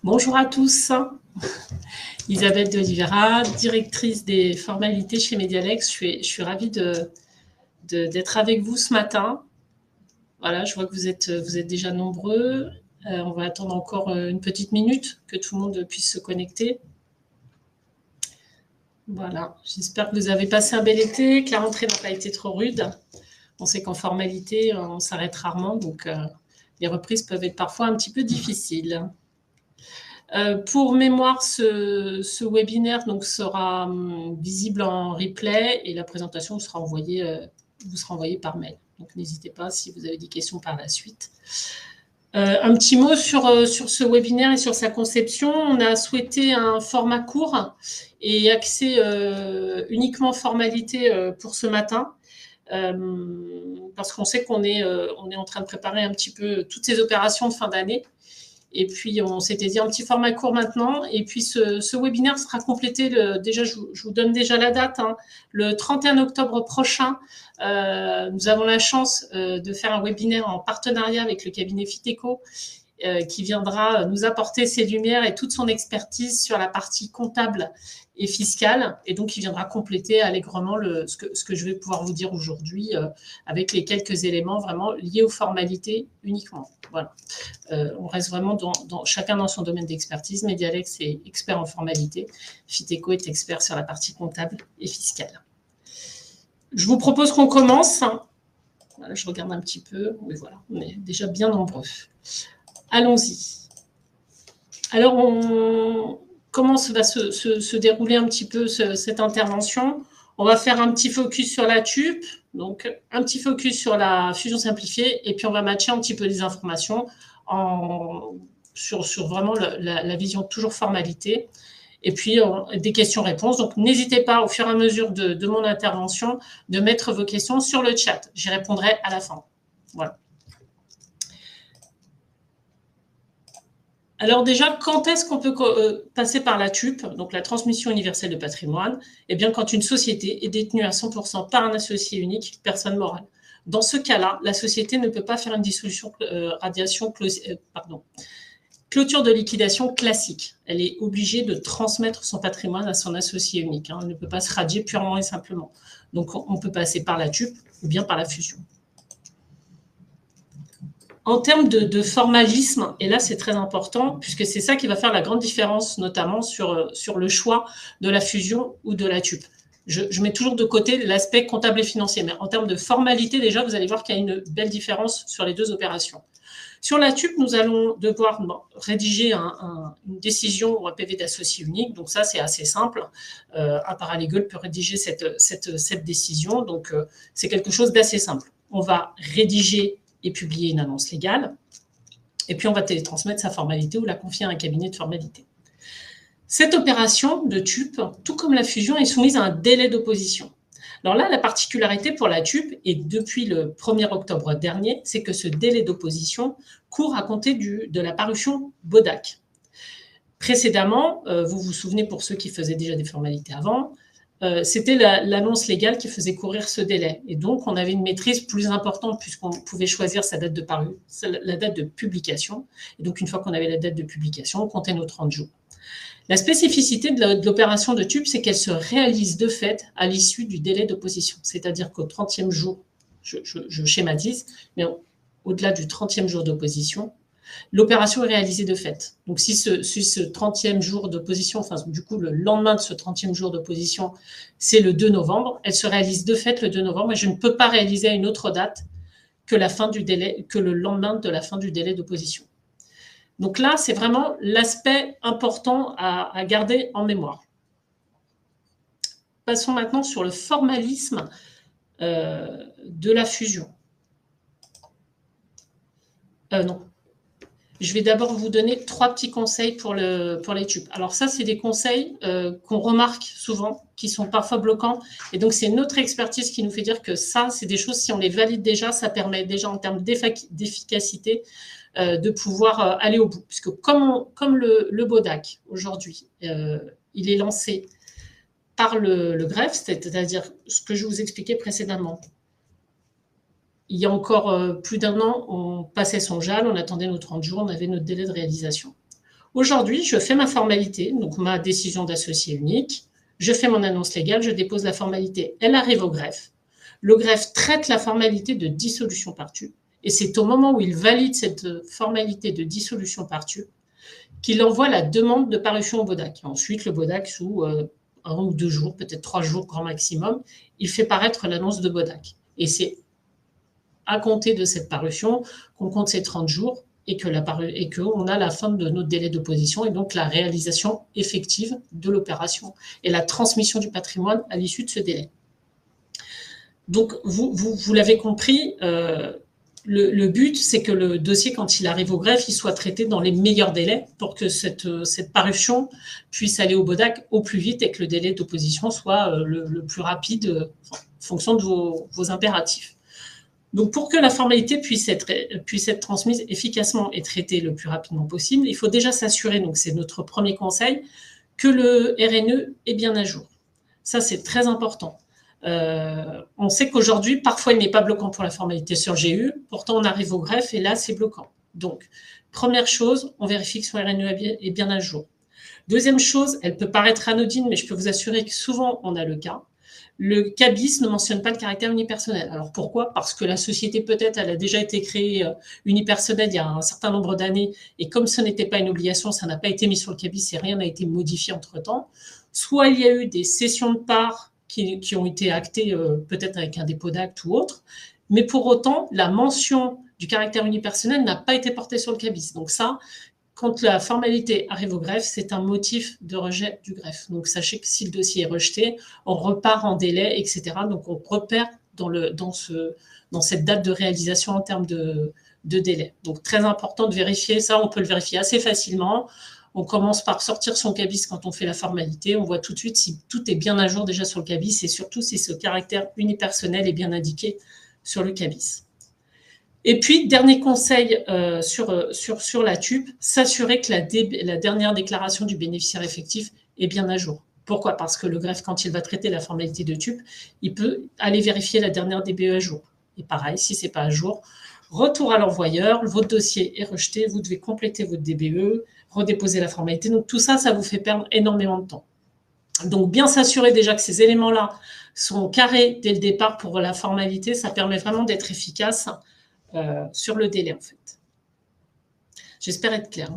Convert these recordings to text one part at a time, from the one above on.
Bonjour à tous, Isabelle de Oliveira, directrice des formalités chez Medialex. Je suis ravie d'être avec vous ce matin. Voilà, je vois que vous êtes déjà nombreux. On va attendre encore une petite minute que tout le monde puisse se connecter. Voilà, j'espère que vous avez passé un bel été, que la rentrée n'a pas été trop rude. On sait qu'en formalité, on s'arrête rarement, donc les reprises peuvent être parfois un petit peu difficiles. Pour mémoire, ce webinaire donc, sera visible en replay et la présentation vous sera envoyée par mail. Donc n'hésitez pas si vous avez des questions par la suite. Un petit mot sur ce webinaire et sur sa conception. On a souhaité un format court et accès uniquement formalité pour ce matin. Parce qu'on sait qu'on est en train de préparer un petit peu toutes ces opérations de fin d'année. Et puis, on s'était dit un petit format court maintenant. Et puis, ce webinaire sera complété, déjà, je vous donne déjà la date, le 31 octobre prochain. Nous avons la chance de faire un webinaire en partenariat avec le cabinet Fiteco qui viendra nous apporter ses lumières et toute son expertise sur la partie comptable et fiscale. Et donc, il viendra compléter allègrement ce que je vais pouvoir vous dire aujourd'hui avec les quelques éléments vraiment liés aux formalités uniquement. Voilà. On reste vraiment chacun dans son domaine d'expertise. Medialex est expert en formalité. Fiteco est expert sur la partie comptable et fiscale. Je vous propose qu'on commence. Voilà, je regarde un petit peu. Oui, voilà, on est déjà bien nombreux. Allons-y. Alors, comment va se dérouler un petit peu cette intervention? On va faire un petit focus sur la TUP, donc un petit focus sur la fusion simplifiée, et puis on va matcher un petit peu les informations sur vraiment la vision toujours formalité. Et puis, des questions-réponses. Donc, n'hésitez pas, au fur et à mesure de mon intervention, de mettre vos questions sur le chat. J'y répondrai à la fin. Voilà. Alors déjà, quand est-ce qu'on peut passer par la TUP, donc la transmission universelle de patrimoine? Eh bien, quand une société est détenue à 100% par un associé unique, personne morale. Dans ce cas-là, la société ne peut pas faire une dissolution, clôture de liquidation classique. Elle est obligée de transmettre son patrimoine à son associé unique. Elle ne peut pas se radier purement et simplement. Donc, on peut passer par la TUP ou bien par la fusion. En termes de formalisme, et là c'est très important, puisque c'est ça qui va faire la grande différence, notamment sur le choix de la fusion ou de la TUP. Je mets toujours de côté l'aspect comptable et financier, mais en termes de formalité, déjà, vous allez voir qu'il y a une belle différence sur les deux opérations. Sur la TUP, nous allons devoir rédiger une décision ou un PV d'associé unique. Donc ça, c'est assez simple. Un paralegal peut rédiger cette décision. Donc, c'est quelque chose d'assez simple. On va rédiger et publier une annonce légale. Et puis, on va télétransmettre sa formalité ou la confier à un cabinet de formalité. Cette opération de TUP, tout comme la fusion, est soumise à un délai d'opposition. Alors là, la particularité pour la TUP, et depuis le 1er octobre dernier, c'est que ce délai d'opposition court à compter de la parution BODAC. Précédemment, vous vous souvenez, pour ceux qui faisaient déjà des formalités avant, c'était l'annonce légale qui faisait courir ce délai. Et donc, on avait une maîtrise plus importante puisqu'on pouvait choisir sa date de la date de publication. Et donc, une fois qu'on avait la date de publication, on comptait nos 30 jours. La spécificité de l'opération de TUP, c'est qu'elle se réalise de fait à l'issue du délai d'opposition. C'est-à-dire qu'au 30e jour, je schématise, mais au-delà du 30e jour d'opposition, l'opération est réalisée de fait. Donc, si ce 30e jour d'opposition, enfin, du coup, le lendemain de ce 30e jour d'opposition, c'est le 2 novembre, elle se réalise de fait le 2 novembre et je ne peux pas réaliser à une autre date que le lendemain de la fin du délai d'opposition. Donc là, c'est vraiment l'aspect important à garder en mémoire. Passons maintenant sur le formalisme de la fusion. Non. Je vais d'abord vous donner 3 petits conseils pour les TUP. Alors ça, c'est des conseils qu'on remarque souvent, qui sont parfois bloquants. Et donc, c'est notre expertise qui nous fait dire que ça, c'est des choses, si on les valide déjà, ça permet déjà en termes d'efficacité de pouvoir aller au bout. Puisque comme le BODAC, aujourd'hui, il est lancé par le greffe, c'est-à-dire ce que je vous expliquais précédemment. Il y a encore plus d'1 an, on passait son JAL, on attendait nos 30 jours, on avait notre délai de réalisation. Aujourd'hui, je fais ma formalité, donc ma décision d'associé unique, je fais mon annonce légale, je dépose la formalité, elle arrive au greffe. Le greffe traite la formalité de dissolution par tube, et c'est au moment où il valide cette formalité de dissolution par tube qu'il envoie la demande de parution au BODAC. Ensuite, le BODAC, sous 1 ou 2 jours, peut-être 3 jours grand maximum, il fait paraître l'annonce de BODAC. Et c'est à compter de cette parution qu'on compte ces 30 jours et qu'on a la fin de notre délai d'opposition et donc la réalisation effective de l'opération et la transmission du patrimoine à l'issue de ce délai. Donc, vous l'avez compris, le but, c'est que le dossier, quand il arrive au greffe, il soit traité dans les meilleurs délais pour que cette parution puisse aller au BODAC au plus vite et que le délai d'opposition soit le plus rapide en fonction de vos impératifs. Donc, pour que la formalité puisse être transmise efficacement et traitée le plus rapidement possible, il faut déjà s'assurer, donc c'est notre premier conseil, que le RNE est bien à jour. Ça, c'est très important. On sait qu'aujourd'hui, parfois, il n'est pas bloquant pour la formalité sur GU, pourtant on arrive au greffe et là, c'est bloquant. Donc, première chose, on vérifie que son RNE est bien à jour. Deuxième chose, elle peut paraître anodine, mais je peux vous assurer que souvent, on a le cas. Le CABIS ne mentionne pas le caractère unipersonnel. Alors pourquoi? Parce que la société, peut-être, elle a déjà été créée unipersonnelle il y a un certain nombre d'années, et comme ce n'était pas une obligation, ça n'a pas été mis sur le CABIS et rien n'a été modifié entre-temps. Soit il y a eu des cessions de parts qui ont été actées peut-être avec un dépôt d'acte ou autre, mais pour autant, la mention du caractère unipersonnel n'a pas été portée sur le CABIS. Donc ça, quand la formalité arrive au greffe, c'est un motif de rejet du greffe. Donc, sachez que si le dossier est rejeté, on repart en délai, etc. Donc, on repère dans cette date de réalisation en termes de délai. Donc, très important de vérifier ça. On peut le vérifier assez facilement. On commence par sortir son CABIS quand on fait la formalité. On voit tout de suite si tout est bien à jour déjà sur le CABIS et surtout si ce caractère unipersonnel est bien indiqué sur le CABIS. Et puis, dernier conseil sur la TUP, s'assurer que la dernière déclaration du bénéficiaire effectif est bien à jour. Pourquoi? Parce que le greffe, quand il va traiter la formalité de TUP, il peut aller vérifier la dernière DBE à jour. Et pareil, si ce n'est pas à jour, retour à l'envoyeur, votre dossier est rejeté, vous devez compléter votre DBE, redéposer la formalité. Donc tout ça, ça vous fait perdre énormément de temps. Donc bien s'assurer déjà que ces éléments-là sont carrés dès le départ pour la formalité, ça permet vraiment d'être efficace sur le délai, en fait. J'espère être claire.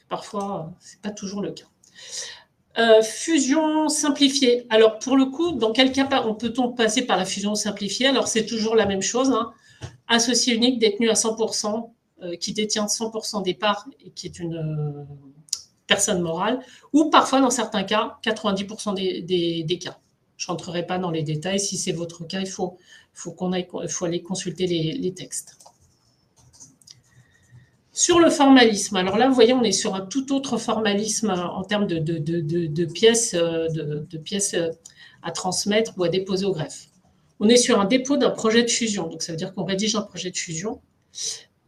Parfois, ce n'est pas toujours le cas. Fusion simplifiée. Alors, pour le coup, dans quel cas peut-on passer par la fusion simplifiée? Alors, c'est toujours la même chose. Associé unique détenu à 100%, qui détient 100% des parts et qui est une personne morale, ou parfois, dans certains cas, 90% des cas. Je ne rentrerai pas dans les détails. Si c'est votre cas, il faut aller consulter les textes. Sur le formalisme, alors là, vous voyez, on est sur un tout autre formalisme en termes de pièces à transmettre ou à déposer au greffe. On est sur un dépôt d'un projet de fusion, donc ça veut dire qu'on rédige un projet de fusion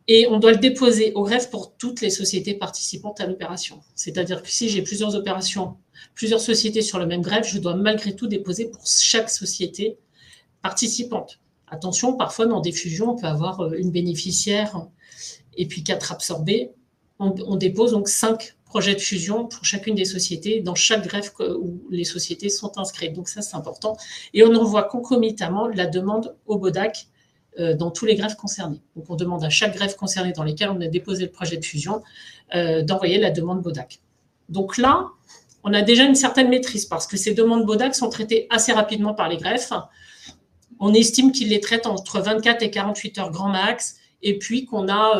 et on doit le déposer au greffe pour toutes les sociétés participantes à l'opération. C'est-à-dire que si j'ai plusieurs opérations, plusieurs sociétés sur le même greffe, je dois malgré tout déposer pour chaque société participante. Attention, parfois dans des fusions, on peut avoir une bénéficiaire et puis 4 absorbés. On dépose donc 5 projets de fusion pour chacune des sociétés, dans chaque greffe où les sociétés sont inscrites. Donc ça, c'est important. Et on envoie concomitamment la demande au BODAC dans tous les greffes concernés. Donc on demande à chaque greffe concernée dans lesquelles on a déposé le projet de fusion d'envoyer la demande BODAC. Donc là, on a déjà une certaine maîtrise parce que ces demandes BODAC sont traitées assez rapidement par les greffes. On estime qu'ils les traitent entre 24 et 48 heures grand max, et puis qu'on a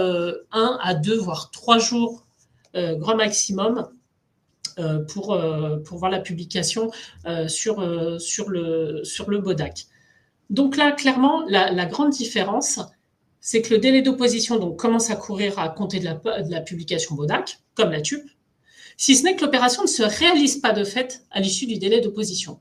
1 à 2, voire 3 jours grand maximum pour voir la publication sur le BODAC. Donc là, clairement, la grande différence, c'est que le délai d'opposition commence à courir à compter de la publication BODAC, comme la TUP, si ce n'est que l'opération ne se réalise pas de fait à l'issue du délai d'opposition.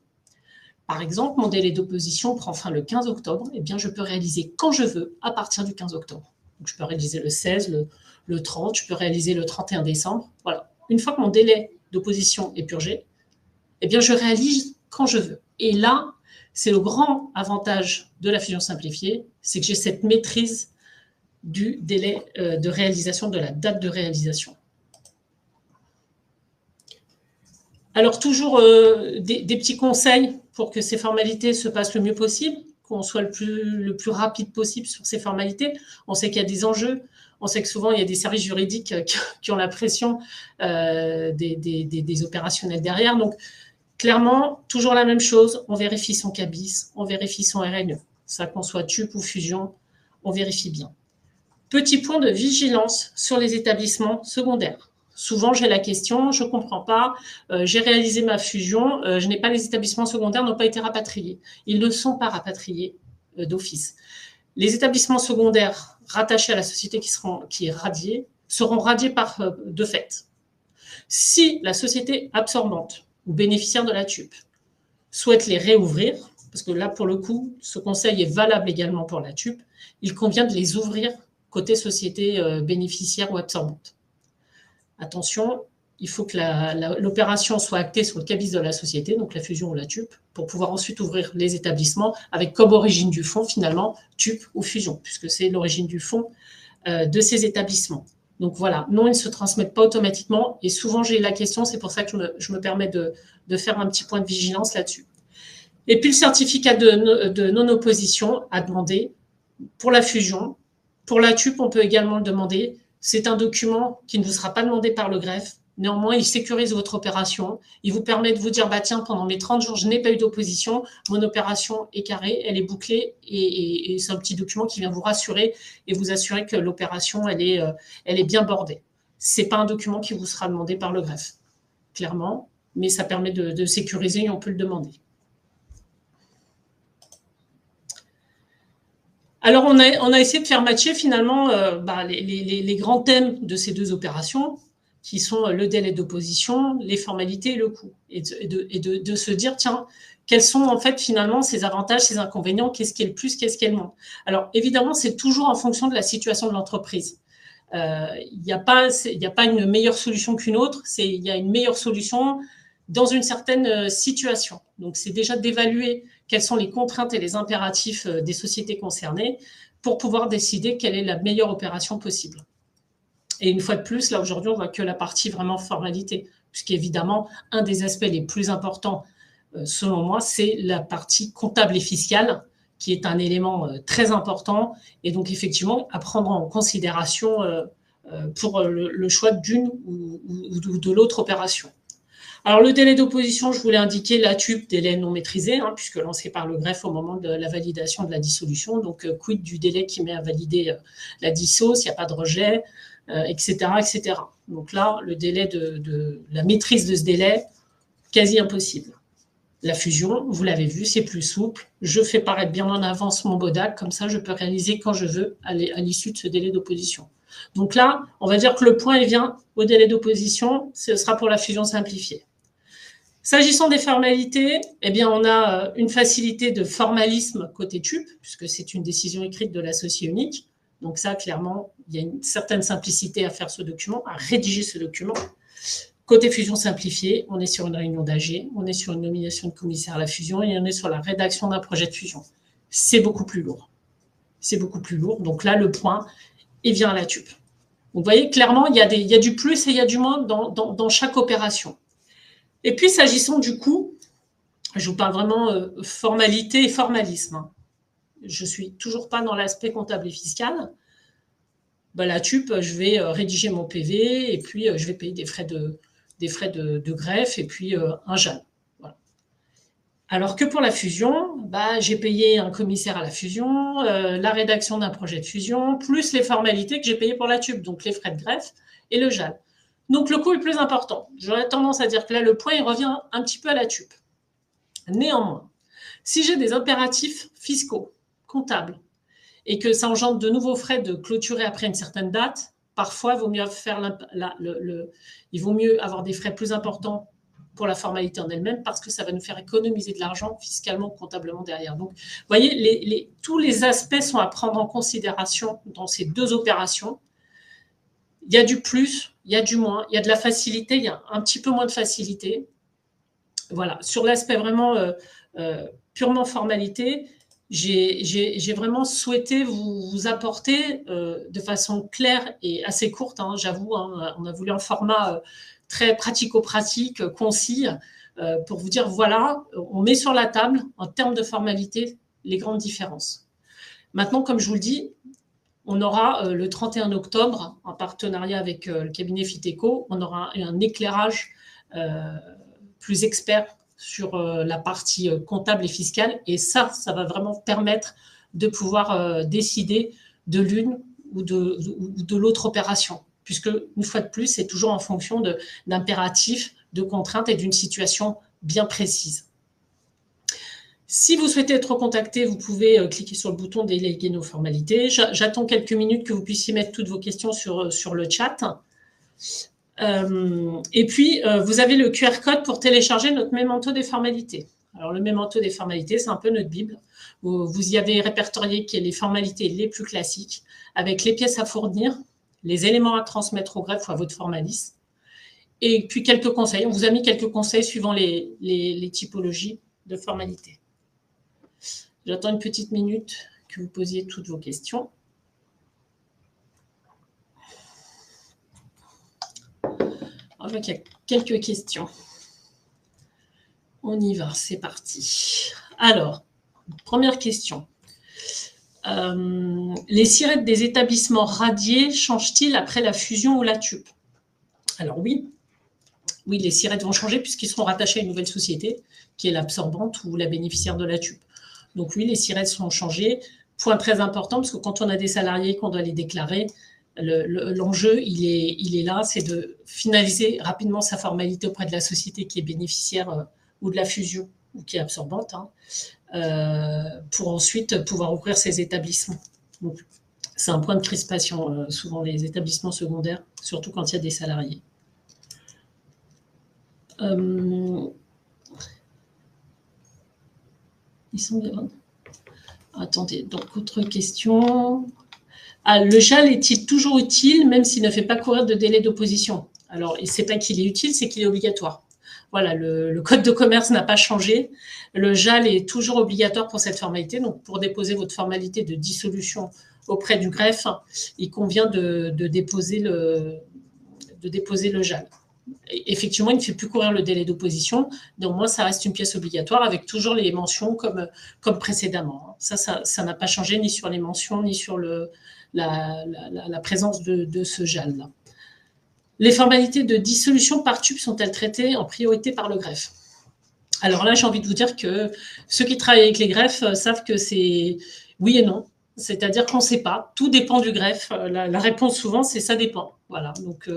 Par exemple, mon délai d'opposition prend fin le 15 octobre, eh bien, je peux réaliser quand je veux à partir du 15 octobre. Donc, je peux réaliser le 16, le 30, je peux réaliser le 31 décembre. Voilà. Une fois que mon délai d'opposition est purgé, eh bien, je réalise quand je veux. Et là, c'est le grand avantage de la fusion simplifiée, c'est que j'ai cette maîtrise du délai de réalisation, de la date de réalisation. Alors, toujours des petits conseils pour que ces formalités se passent le mieux possible, qu'on soit le plus rapide possible sur ces formalités. On sait qu'il y a des enjeux. On sait que souvent, il y a des services juridiques qui ont la pression des opérationnels derrière. Donc, clairement, toujours la même chose. On vérifie son CABIS, on vérifie son RNE. Ça, qu'on soit TUP ou fusion, on vérifie bien. Petit point de vigilance sur les établissements secondaires. Souvent, j'ai la question, je ne comprends pas, j'ai réalisé ma fusion, je n'ai pas les établissements secondaires, n'ont pas été rapatriés. Ils ne sont pas rapatriés d'office. Les établissements secondaires rattachés à la société qui est radiée seront radiés de fait. Si la société absorbante ou bénéficiaire de la TUP souhaite les réouvrir, parce que là, pour le coup, ce conseil est valable également pour la TUP, il convient de les ouvrir côté société bénéficiaire ou absorbante. Attention, il faut que l'opération soit actée sur le CABIS de la société, donc la fusion ou la TUP, pour pouvoir ensuite ouvrir les établissements avec comme origine du fonds, finalement, TUP ou fusion, puisque c'est l'origine du fonds de ces établissements. Donc voilà, non, ils ne se transmettent pas automatiquement. Et souvent, j'ai la question, c'est pour ça que je me permets de faire un petit point de vigilance là-dessus. Et puis, le certificat de non-opposition à demander pour la fusion. Pour la TUP, on peut également le demander. C'est un document qui ne vous sera pas demandé par le greffe. Néanmoins, il sécurise votre opération. Il vous permet de vous dire, bah tiens, pendant mes 30 jours, je n'ai pas eu d'opposition. Mon opération est carrée, elle est bouclée. Et c'est un petit document qui vient vous rassurer et vous assurer que l'opération, elle est bien bordée. Ce n'est pas un document qui vous sera demandé par le greffe, clairement. Mais ça permet de sécuriser et on peut le demander. Alors, on a essayé de faire matcher finalement les grands thèmes de ces deux opérations, qui sont le délai d'opposition, les formalités et le coût. Et de se dire, tiens, quels sont en fait finalement ces avantages, ces inconvénients, qu'est-ce qui est le plus, qu'est-ce qui est le moins. Alors, évidemment, c'est toujours en fonction de la situation de l'entreprise. Il n'y a pas une meilleure solution qu'une autre, il y a une meilleure solution dans une certaine situation. Donc, c'est déjà d'évaluer quelles sont les contraintes et les impératifs des sociétés concernées pour pouvoir décider quelle est la meilleure opération possible. Et une fois de plus, là, aujourd'hui, on voit que la partie vraiment formalité, puisqu'évidemment, un des aspects les plus importants, selon moi, c'est la partie comptable et fiscale, qui est un élément très important, et donc, effectivement, à prendre en considération pour le choix d'une ou de l'autre opération. Alors, le délai d'opposition, je voulais indiquer la TUP, délai non maîtrisé, puisque lancé par le greffe au moment de la validation de la dissolution. Donc, quid du délai qui met à valider la disso, s'il n'y a pas de rejet, etc., etc. Donc là, le délai la maîtrise de ce délai, quasi impossible. La fusion, vous l'avez vu, c'est plus souple. Je fais paraître bien en avance mon BODAC, comme ça, je peux réaliser quand je veux à l'issue de ce délai d'opposition. Donc là, on va dire que le point, il vient au délai d'opposition, ce sera pour la fusion simplifiée. S'agissant des formalités, eh bien, on a une facilité de formalisme côté TUP, puisque c'est une décision écrite de l'associé unique. Donc ça, clairement, il y a une certaine simplicité à faire ce document, à rédiger ce document. Côté fusion simplifiée, on est sur une réunion d'AG, on est sur une nomination de commissaire à la fusion et on est sur la rédaction d'un projet de fusion. C'est beaucoup plus lourd. C'est beaucoup plus lourd. Donc là, le point, il vient à la TUP. Donc, vous voyez, clairement, il y a du plus et il y a du moins dans chaque opération. Et puis, s'agissant du coût, je vous parle vraiment formalité et formalisme. Je ne suis toujours pas dans l'aspect comptable et fiscal. La TUP, je vais rédiger mon PV et puis je vais payer des frais de greffe et puis un JAL. Voilà. Alors que pour la fusion, j'ai payé un commissaire à la fusion, la rédaction d'un projet de fusion, plus les formalités que j'ai payées pour la TUP, donc les frais de greffe et le JAL. Donc, le coût est plus important. J'aurais tendance à dire que là, le point, il revient un petit peu à la TUP. Néanmoins, si j'ai des impératifs fiscaux, comptables, et que ça engendre de nouveaux frais de clôturer après une certaine date, parfois, il vaut mieux avoir des frais plus importants pour la formalité en elle-même parce que ça va nous faire économiser de l'argent fiscalement ou comptablement derrière. Donc, vous voyez, tous les aspects sont à prendre en considération dans ces deux opérations. Il y a du plus, il y a du moins, il y a de la facilité, il y a un petit peu moins de facilité. Voilà, sur l'aspect vraiment purement formalité, j'ai vraiment souhaité vous apporter de façon claire et assez courte, hein, j'avoue, hein, on a voulu un format très pratico-pratique, concis, pour vous dire, voilà, on met sur la table, en termes de formalité, les grandes différences. Maintenant, comme je vous le dis, on aura le 31 octobre, en partenariat avec le cabinet Fiteco, on aura un éclairage plus expert sur la partie comptable et fiscale. Et ça va vraiment permettre de pouvoir décider de l'une ou de l'autre opération. Puisque, une fois de plus, c'est toujours en fonction d'impératifs, de contraintes et d'une situation bien précise. Si vous souhaitez être contacté, vous pouvez cliquer sur le bouton « Déléguer nos formalités ». J'attends quelques minutes que vous puissiez mettre toutes vos questions sur le chat. Et puis, vous avez le QR code pour télécharger notre mémento des formalités. Alors, le mémento des formalités, c'est un peu notre Bible. Vous y avez répertorié les formalités les plus classiques, avec les pièces à fournir, les éléments à transmettre au greffe ou à votre formaliste, et puis quelques conseils. On vous a mis quelques conseils suivant les typologies de formalités. J'attends une petite minute que vous posiez toutes vos questions. Alors, je vois qu'il y a quelques questions. On y va, c'est parti. Alors, première question. Les sirettes des établissements radiés changent-ils après la fusion ou la TUP? Alors oui, les sirettes vont changer puisqu'ils seront rattachés à une nouvelle société qui est l'absorbante ou la bénéficiaire de la TUP. Donc oui, les sirettes seront changées. Point très important, parce que quand on a des salariés qu'on doit les déclarer, l'enjeu, il est là, c'est de finaliser rapidement sa formalité auprès de la société qui est bénéficiaire ou de la fusion ou qui est absorbante, pour ensuite pouvoir ouvrir ses établissements. Donc, c'est un point de crispation, souvent les établissements secondaires, surtout quand il y a des salariés. Ils sont bien. Attendez, donc autre question. Le JAL est-il toujours utile, même s'il ne fait pas courir de délai d'opposition? Alors, ce n'est pas qu'il est utile, c'est qu'il est obligatoire. Voilà, le code de commerce n'a pas changé. Le JAL est toujours obligatoire pour cette formalité. Donc, pour déposer votre formalité de dissolution auprès du greffe, il convient de déposer le JAL. Effectivement, il ne fait plus courir le délai d'opposition. Néanmoins, ça reste une pièce obligatoire avec toujours les mentions comme précédemment. Ça n'a pas changé ni sur les mentions, ni sur la présence de ce JAL-là. Les formalités de dissolution par TUP sont-elles traitées en priorité par le greffe? Alors là, j'ai envie de vous dire que ceux qui travaillent avec les greffes savent que c'est oui et non. C'est-à-dire qu'on ne sait pas. Tout dépend du greffe. La réponse souvent, c'est ça dépend. Voilà. Donc,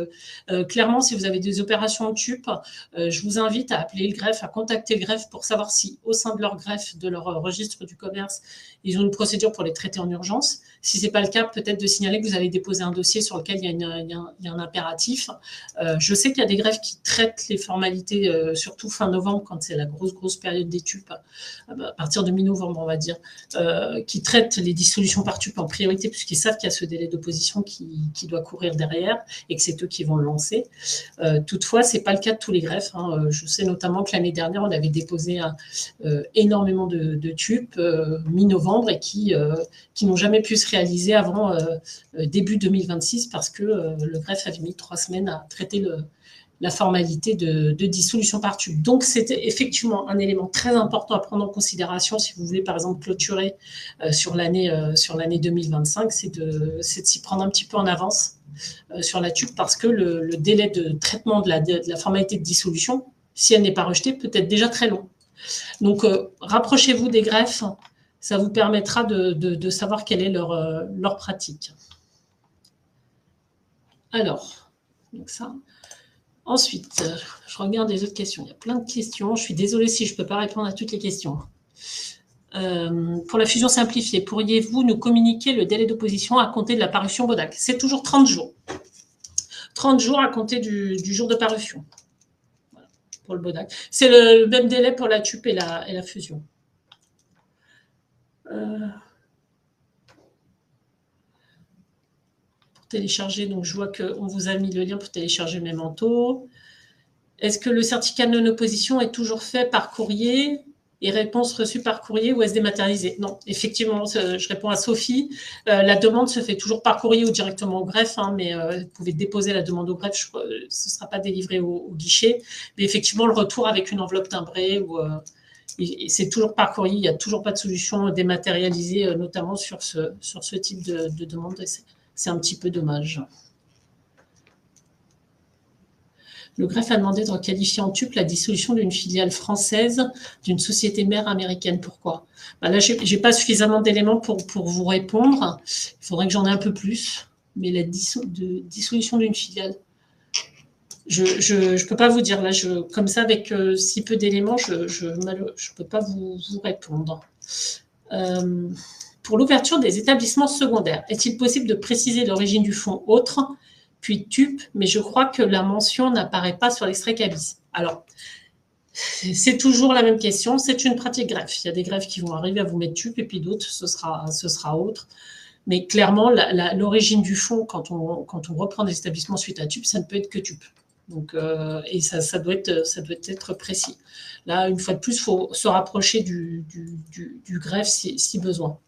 clairement, si vous avez des opérations en TUP, je vous invite à appeler le greffe, à contacter le greffe pour savoir si, au sein de leur greffe, de leur registre du commerce, ils ont une procédure pour les traiter en urgence. Si ce n'est pas le cas, peut-être de signaler que vous avez déposé un dossier sur lequel il y a un impératif. Je sais qu'il y a des greffes qui traitent les formalités, surtout fin novembre, quand c'est la grosse période des TUP, à partir de mi-novembre, on va dire, qui traitent les dissolutions par TUP en priorité, puisqu'ils savent qu'il y a ce délai d'opposition qui doit courir derrière et que c'est eux qui vont le lancer. Toutefois, ce n'est pas le cas de tous les greffes. Je sais notamment que l'année dernière, on avait déposé énormément de TUP mi-novembre et qui n'ont jamais pu se réaliser avant début 2026 parce que le greffe avait mis 3 semaines à traiter la formalité de dissolution par TUP. Donc, c'était effectivement un élément très important à prendre en considération si vous voulez, par exemple, clôturer sur l'année 2025, c'est de s'y prendre un petit peu en avance sur la TUP parce que le délai de traitement de la formalité de dissolution, si elle n'est pas rejetée, peut être déjà très long. Donc, rapprochez-vous des greffes, ça vous permettra de savoir quelle est leur pratique. Alors, donc ça. Ensuite, je regarde les autres questions. Il y a plein de questions. Je suis désolée si je ne peux pas répondre à toutes les questions. Pour la fusion simplifiée, pourriez-vous nous communiquer le délai d'opposition à compter de la parution BODAC? C'est toujours 30 jours. 30 jours à compter du jour de parution. Voilà, pour le BODAC. C'est le même délai pour la TUP et la fusion. Télécharger, donc je vois qu'on vous a mis le lien pour télécharger Memento. Est-ce que le certificat de non-opposition est toujours fait par courrier? Et réponse reçue par courrier ou est-ce dématérialisé? Non, effectivement, je réponds à Sophie. La demande se fait toujours par courrier ou directement au greffe, hein, mais vous pouvez déposer la demande au greffe, ce ne sera pas délivré au guichet. Mais effectivement, le retour avec une enveloppe timbrée, c'est toujours par courrier, il n'y a toujours pas de solution dématérialisée, notamment sur ce type de demande. C'est un petit peu dommage. Le greffe a demandé de requalifier en TUP la dissolution d'une filiale française d'une société mère américaine. Pourquoi? Là, je n'ai pas suffisamment d'éléments pour vous répondre. Il faudrait que j'en ai un peu plus. Mais la dissolution d'une filiale, je ne peux pas vous dire. Là, comme ça, avec si peu d'éléments, je ne peux pas vous répondre. Pour l'ouverture des établissements secondaires, est-il possible de préciser l'origine du fonds autre puis TUP, mais je crois que la mention n'apparaît pas sur l'extrait CABIS. Alors, c'est toujours la même question, c'est une pratique greffe. Il y a des greffes qui vont arriver à vous mettre TUP, et puis d'autres, ce sera autre. Mais clairement, l'origine du fonds, quand on reprend des établissements suite à TUP, ça ne peut être que TUP. Donc, et ça doit être précis. Là, une fois de plus, il faut se rapprocher du greffe si besoin.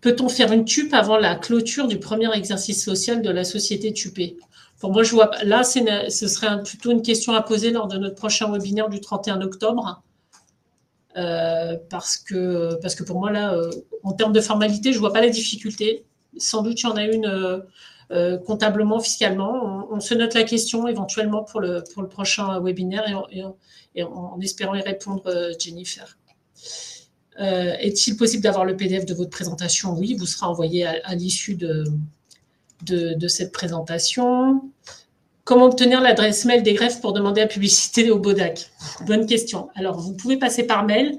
Peut-on faire une TUP avant la clôture du premier exercice social de la société TUPée? Pour moi, je vois là, ce serait plutôt une question à poser lors de notre prochain webinaire du 31 octobre. Parce que pour moi, là, en termes de formalité, je ne vois pas la difficulté. Sans doute, il y en a une comptablement, fiscalement. On se note la question éventuellement pour le prochain webinaire et en espérant y répondre, Jennifer. Est-il possible d'avoir le PDF de votre présentation? Oui, vous sera envoyé à l'issue de cette présentation. Comment obtenir l'adresse mail des greffes pour demander la publicité au BODAC? Bonne question. Alors, vous pouvez passer par mail,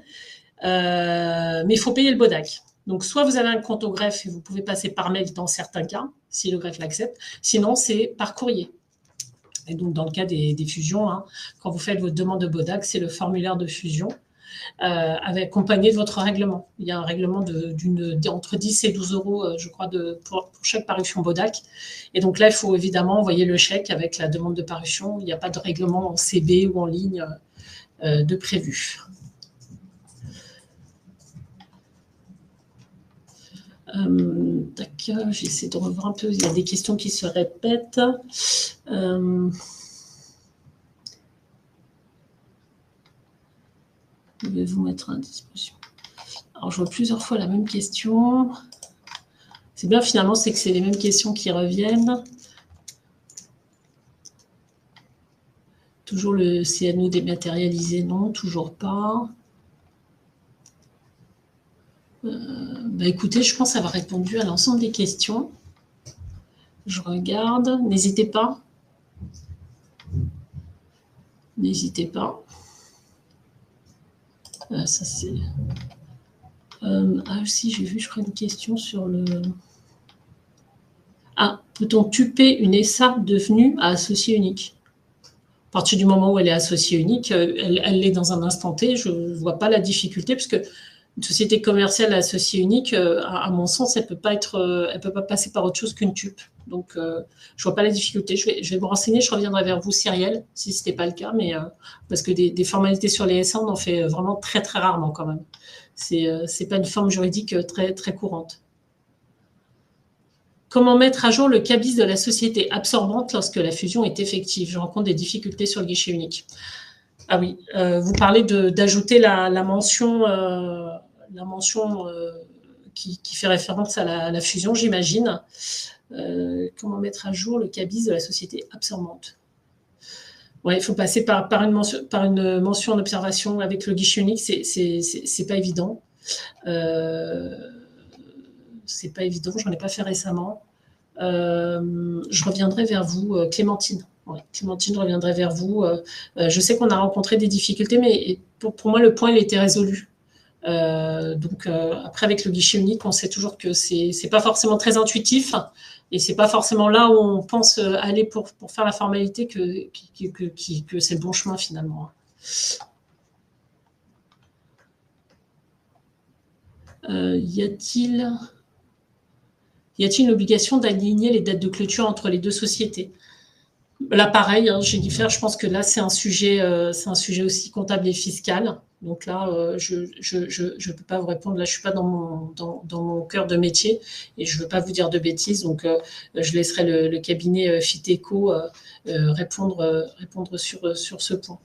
mais il faut payer le BODAC. Donc, soit vous avez un compte au greffe et vous pouvez passer par mail dans certains cas, si le greffe l'accepte. Sinon, c'est par courrier. Et donc, dans le cas des fusions, hein, quand vous faites votre demande de BODAC, c'est le formulaire de fusion. Accompagné de votre règlement. Il y a un règlement entre 10 et 12 euros, je crois, pour chaque parution BODAC. Et donc là, il faut évidemment envoyer le chèque avec la demande de parution. Il n'y a pas de règlement en CB ou en ligne de prévu. J'essaie de revoir un peu. Il y a des questions qui se répètent. Je vais vous mettre à disposition. Alors, je vois plusieurs fois la même question. C'est bien, finalement, c'est que c'est les mêmes questions qui reviennent. Toujours le CNO dématérialisé, non, toujours pas. Écoutez, je pense avoir répondu à l'ensemble des questions. Je regarde. N'hésitez pas. N'hésitez pas. Ça, c'est... aussi, j'ai vu, je crois, une question sur le... peut-on tuper une SA devenue à associé unique? À partir du moment où elle est associée unique, elle l'est dans un instant T, je ne vois pas la difficulté, parce que une société commerciale associée unique, à mon sens, elle ne peut pas passer par autre chose qu'une TUP. Donc, je ne vois pas la difficulté. Je vais me renseigner, je reviendrai vers vous, Cyrielle, si ce n'était pas le cas, mais parce que des formalités sur les SA, on en fait vraiment très, très rarement quand même. C'est pas une forme juridique très, très courante. Comment mettre à jour le CABIS de la société absorbante lorsque la fusion est effective? Je rencontre des difficultés sur le guichet unique. Ah oui, vous parlez d'ajouter la mention qui fait référence à la fusion, j'imagine. Comment mettre à jour le CABIS de la société absorbante? Ouais, il faut passer par une mention en observation avec le guichet unique, c'est pas évident. C'est pas évident, j'en ai pas fait récemment. Je reviendrai vers vous, Clémentine. Ouais, Clémentine, je reviendrai vers vous. Je sais qu'on a rencontré des difficultés, mais pour moi, le point, il était résolu. Donc, après, avec le guichet unique, on sait toujours que c'est pas forcément très intuitif et c'est pas forcément là où on pense aller pour faire la formalité que c'est le bon chemin finalement. Y a-t-il une obligation d'aligner les dates de clôture entre les deux sociétés? Là, pareil, hein, Jennifer, je pense que là, c'est un sujet aussi comptable et fiscal. Donc là, je peux pas vous répondre. Là, je suis pas dans mon cœur de métier et je veux pas vous dire de bêtises. Donc, je laisserai le cabinet Fiteco répondre sur ce point.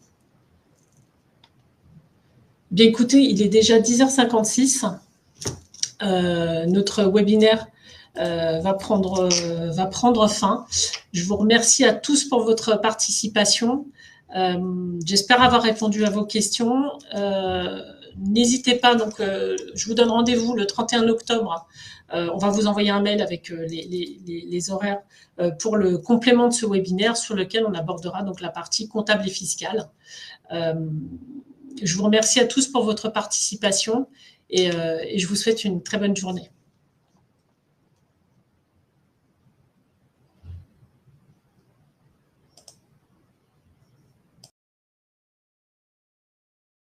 Bien, écoutez, il est déjà 10h56. Notre webinaire va prendre fin. Je vous remercie à tous pour votre participation. J'espère avoir répondu à vos questions. N'hésitez pas, donc je vous donne rendez-vous le 31 octobre. On va vous envoyer un mail avec les horaires pour le complément de ce webinaire sur lequel on abordera donc la partie comptable et fiscale. Je vous remercie à tous pour votre participation et je vous souhaite une très bonne journée.